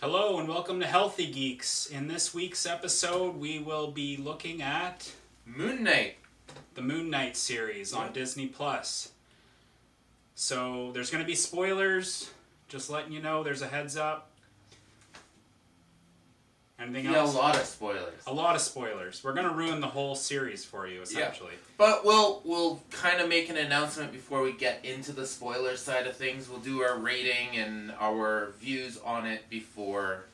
Hello and welcome to Healthy Geeks. In this week's episode, we will be looking at Moon Knight. the Moon Knight series on Disney Plus. So there's going to be spoilers. Just letting you know, there's a heads up. Anything else? A lot of spoilers. A lot of spoilers. We're going to ruin the whole series for you, essentially. Yeah. But we'll kind of make an announcement before we get into the spoiler side of things. We'll do our rating and our views on it before,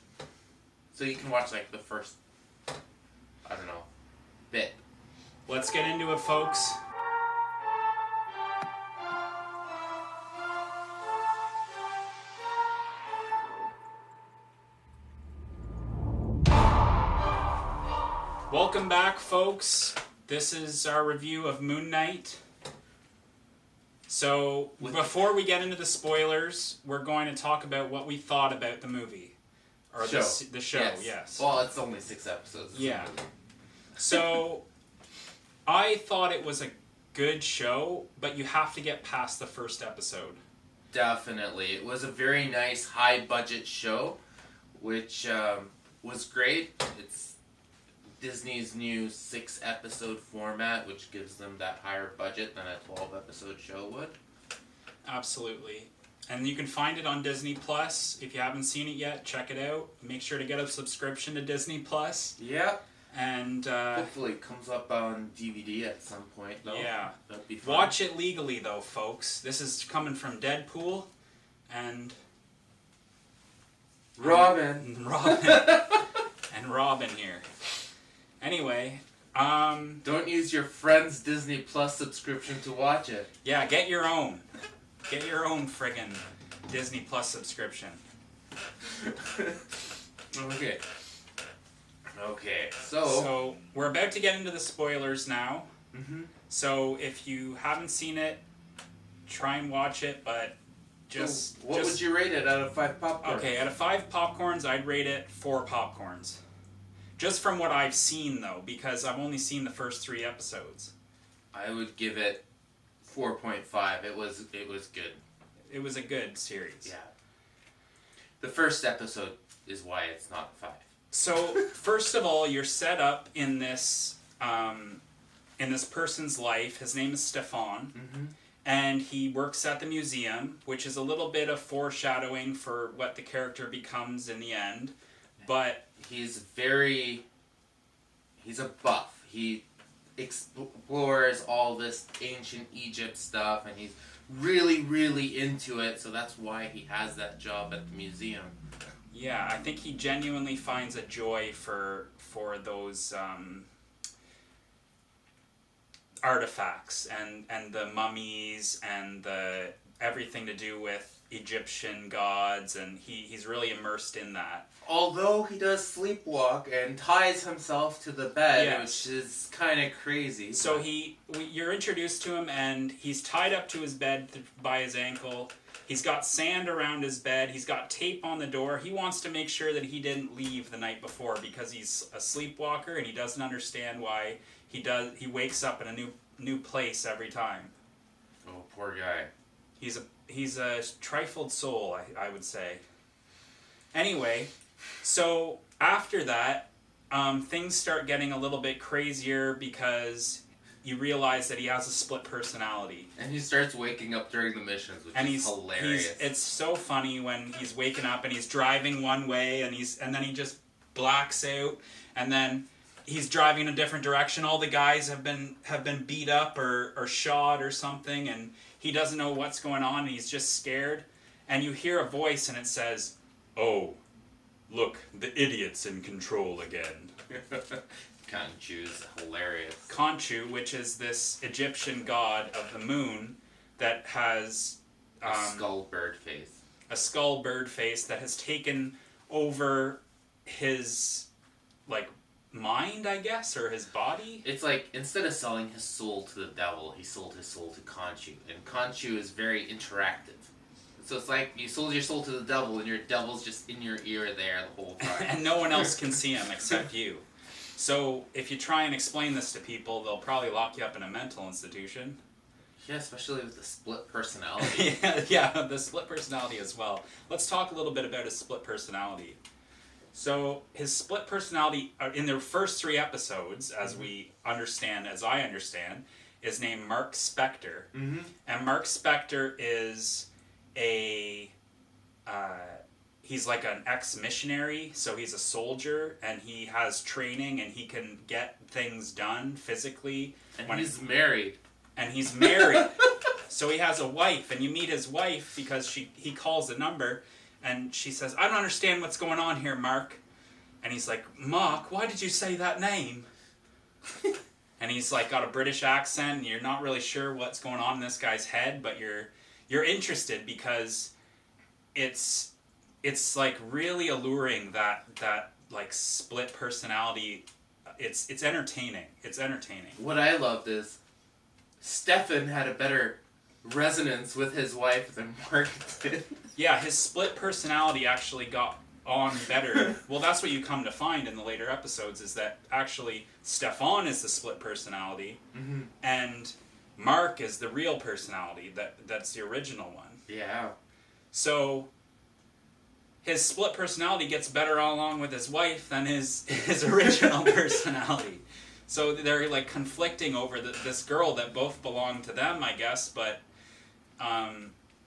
so you can watch like the first, bit. Let's get into it, folks. Welcome back, folks. This is our review of Moon Knight. So, before we get into the spoilers, we're going to talk about what we thought about the movie. Or the show, yes. Well, it's only 6 episodes. Yeah. So, I thought it was a good show, but you have to get past the first episode. Definitely. It was a very nice, high-budget show, which was great. It's Disney's new 6-episode format, which gives them that higher budget than a 12-episode show would. Absolutely. And you can find it on Disney Plus. If you haven't seen it yet, check it out. Make sure to get a subscription to Disney Plus. Yeah. And hopefully it comes up on DVD at some point, though. Yeah. That'd be fun. Watch it legally, though, folks. This is coming from Deadpool and Robin. And Robin here. Anyway, don't use your friend's Disney Plus subscription to watch it. Yeah, get your own. Get your own friggin' Disney Plus subscription. Okay. So we're about to get into the spoilers now. Mm-hmm. So if you haven't seen it, try and watch it, but what would you rate it out of 5 popcorns? Okay, out of 5 popcorns, I'd rate it 4 popcorns. Just from what I've seen, though, because I've only seen the first 3 episodes. I would give it 4.5. It was good. It was a good series. Yeah. The first episode is why it's not 5. So, first of all, you're set up in this person's life. His name is Stefan. Mm-hmm. And he works at the museum, which is a little bit of foreshadowing for what the character becomes in the end. But he's a buff. He explores all this ancient Egypt stuff, and he's really, really into it, so that's why he has that job at the museum. Yeah, I think he genuinely finds a joy for those artifacts and the mummies and the everything to do with Egyptian gods, and he's really immersed in that. Although he does sleepwalk and ties himself to the bed, yes. Which is kind of crazy. So you're introduced to him, and he's tied up to his bed by his ankle. He's got sand around his bed. He's got tape on the door. He wants to make sure that he didn't leave the night before because he's a sleepwalker, and he doesn't understand why he wakes up in a new place every time. Oh, poor guy. He's a trifled soul, I would say. Anyway, so after that, things start getting a little bit crazier because you realize that he has a split personality. And he starts waking up during the missions, which is hilarious. It's so funny when he's waking up and he's driving one way and then he just blacks out, and then he's driving in a different direction. All the guys have been beat up or shot or something, and he doesn't know what's going on, and he's just scared. And you hear a voice, and it says, "Oh, look, the idiot's in control again." Khonshu's hilarious. Khonshu, which is this Egyptian god of the moon that has a skull bird face. A skull bird face that has taken over his mind, I guess, or his body. It's like, instead of selling his soul to the devil, he sold his soul to Khonshu. And Khonshu is very interactive. So it's like you sold your soul to the devil, and your devil's just in your ear there the whole time. And no one else can see him except you. So if you try and explain this to people, they'll probably lock you up in a mental institution. Yeah, especially with the split personality. yeah, the split personality as well. Let's talk a little bit about his split personality. So his split personality in the first 3 episodes, as I understand, is named Mark Spectre. Mm-hmm. And Mark Spectre is he's like an ex-missionary, so he's a soldier, and he has training, and he can get things done physically. And he's married. And he's married. So he has a wife, and you meet his wife because he calls a number, and she says, "I don't understand what's going on here, Mark." And he's like, "Mark, why did you say that name?" And he's like got a British accent, and you're not really sure what's going on in this guy's head, but you're interested because it's like really alluring, that like split personality. It's entertaining. It's entertaining. What I loved is Stefan had a better resonance with his wife than Mark did. Yeah, his split personality actually got on better. Well, that's what you come to find in the later episodes, is that actually Stefan is the split personality, Mm-hmm. and Mark is the real personality. That's the original one. Yeah. So his split personality gets better along with his wife than his original personality. So they're like conflicting over this girl that both belong to them, I guess, but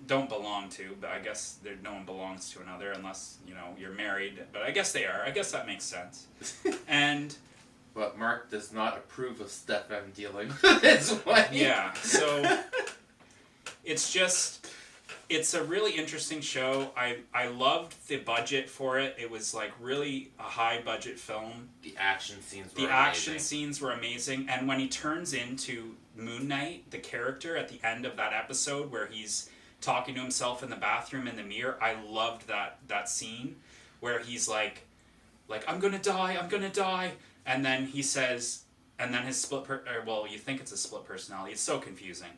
don't belong to. But I guess no one belongs to another unless, you're married. But I guess they are. I guess that makes sense. And But Mark does not approve of Stefan dealing with his wife. yeah, so it's a really interesting show. I loved the budget for it. It was like really a high budget film. The action scenes were The amazing. action scenes were amazing. And when he turns into Moon Knight, the character at the end of that episode where he's talking to himself in the bathroom in the mirror, I loved that scene where he's like I'm gonna die, and then he says, and then his you think it's a split personality. It's so confusing.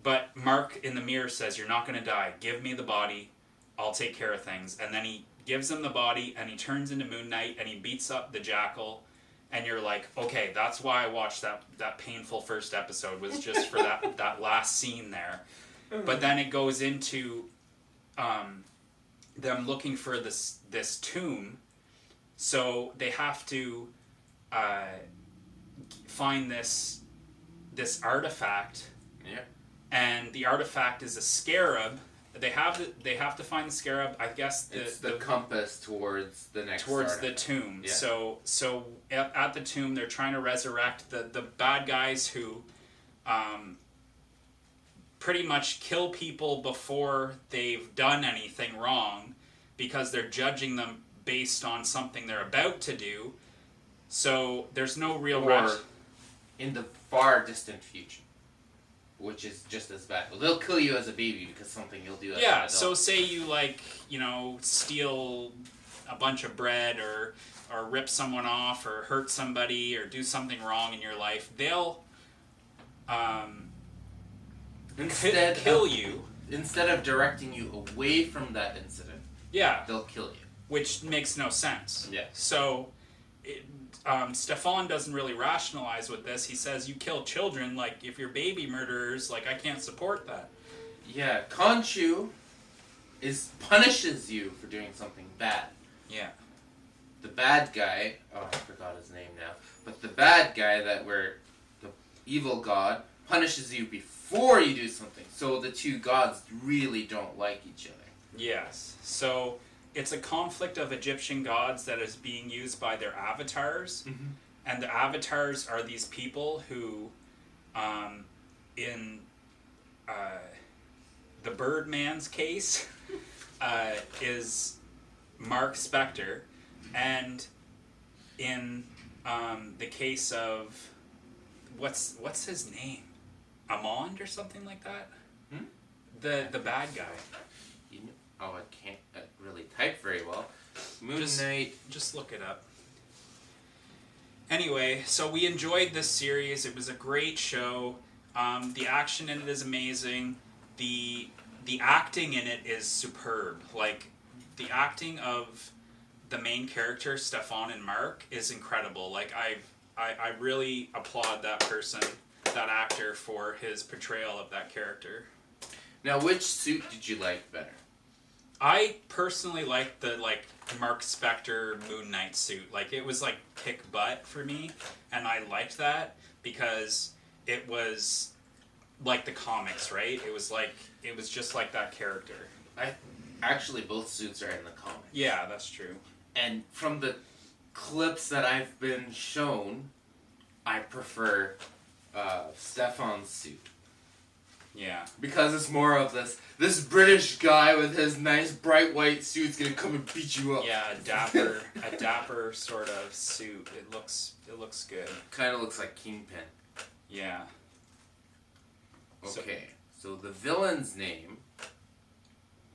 But Mark in the mirror says, "You're not going to die. Give me the body. I'll take care of things." And then he gives him the body, and he turns into Moon Knight, and he beats up the Jackal. And you're like, okay, that's why I watched that painful first episode, was just for that last scene there. But then it goes into them looking for this tomb. So they have to find this artifact. Yeah. And the artifact is a scarab. They have to find the scarab. I guess it's the compass towards the next towards artifact. the tomb. Yeah. So at the tomb, they're trying to resurrect the bad guys who pretty much kill people before they've done anything wrong, because they're judging them based on something they're about to do. So there's no real Or in the far distant future, which is just as bad. Well, they'll kill you as a baby because something you'll do as an adult. So say you steal a bunch of bread or rip someone off or hurt somebody or do something wrong in your life, they'll kill you. Instead of directing you away from that incident, Yeah, they'll kill you. which makes no sense. Yeah. So Stefan doesn't really rationalize with this. He says, "You kill children, like if you're baby murderers, like I can't support that." Yeah, Khonshu punishes you for doing something bad. Yeah. The bad guy, I forgot his name now, but the bad guy the evil god, punishes you before you do something. So the two gods really don't like each other. Yes. So it's a conflict of Egyptian gods that is being used by their avatars. Mm-hmm. And the avatars are these people who, in the Birdman's case, is Mark Spectre. And in the case of, what's his name? Amond or something like that? Hmm? The bad guy. I can't really type very well. Moon Knight. Just look it up. Anyway, so we enjoyed this series. It was a great show. The action in it is amazing. The acting in it is superb. Like, the acting of the main character, Stefan and Mark, is incredible. Like, I really applaud that actor for his portrayal of that character. Now, which suit did you like better? I personally liked the Mark Spectre Moon Knight suit. Like it was like kick butt for me, and I liked that because it was like the comics, right? It was just like that character. Actually, both suits are in the comics. Yeah, that's true. And from the clips that I've been shown, I prefer Stefan's suit. Yeah. Because it's more of this British guy with his nice bright white suit's gonna come and beat you up. Yeah, a dapper sort of suit. It looks good. Kind of looks like Kingpin. Yeah. Okay, so the villain's name.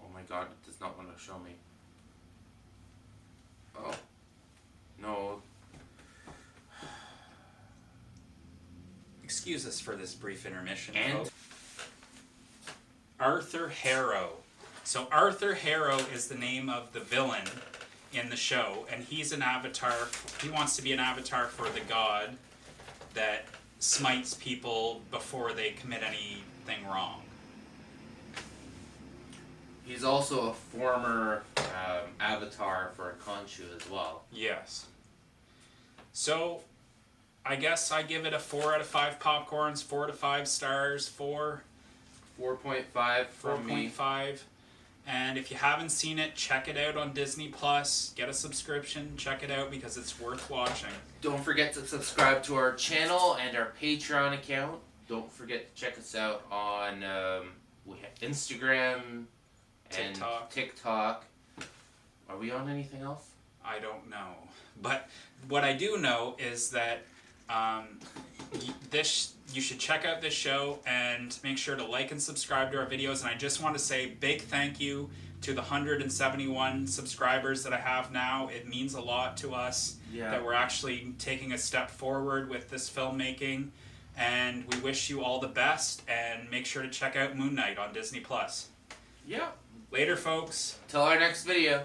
Oh my god, it does not want to show me. Oh. No. Excuse us for this brief intermission. And folks. Arthur Harrow. So Arthur Harrow is the name of the villain in the show, and he's an avatar. He wants to be an avatar for the god that smites people before they commit anything wrong. he's also a former avatar for Khonshu as well. Yes. So, I guess I give it a 4 out of 5 popcorns, 4 to 5 stars, 4.5 from me. 4.5. And if you haven't seen it, check it out on Disney Plus. Get a subscription, check it out because it's worth watching. Don't forget to subscribe to our channel and our Patreon account. Don't forget to check us out on we have Instagram and TikTok. Are we on anything else? I don't know. But what I do know is that you should check out this show and make sure to like and subscribe to our videos. And I just want to say big thank you to the 171 subscribers that I have now. It means a lot to us that we're actually taking a step forward with this filmmaking. And we wish you all the best. And make sure to check out Moon Knight on Disney Plus. Yeah. Later, folks. Till our next video.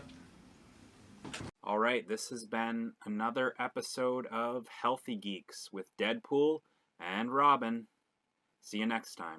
All right, this has been another episode of Healthy Geeks with Deadpool and Robin. See you next time.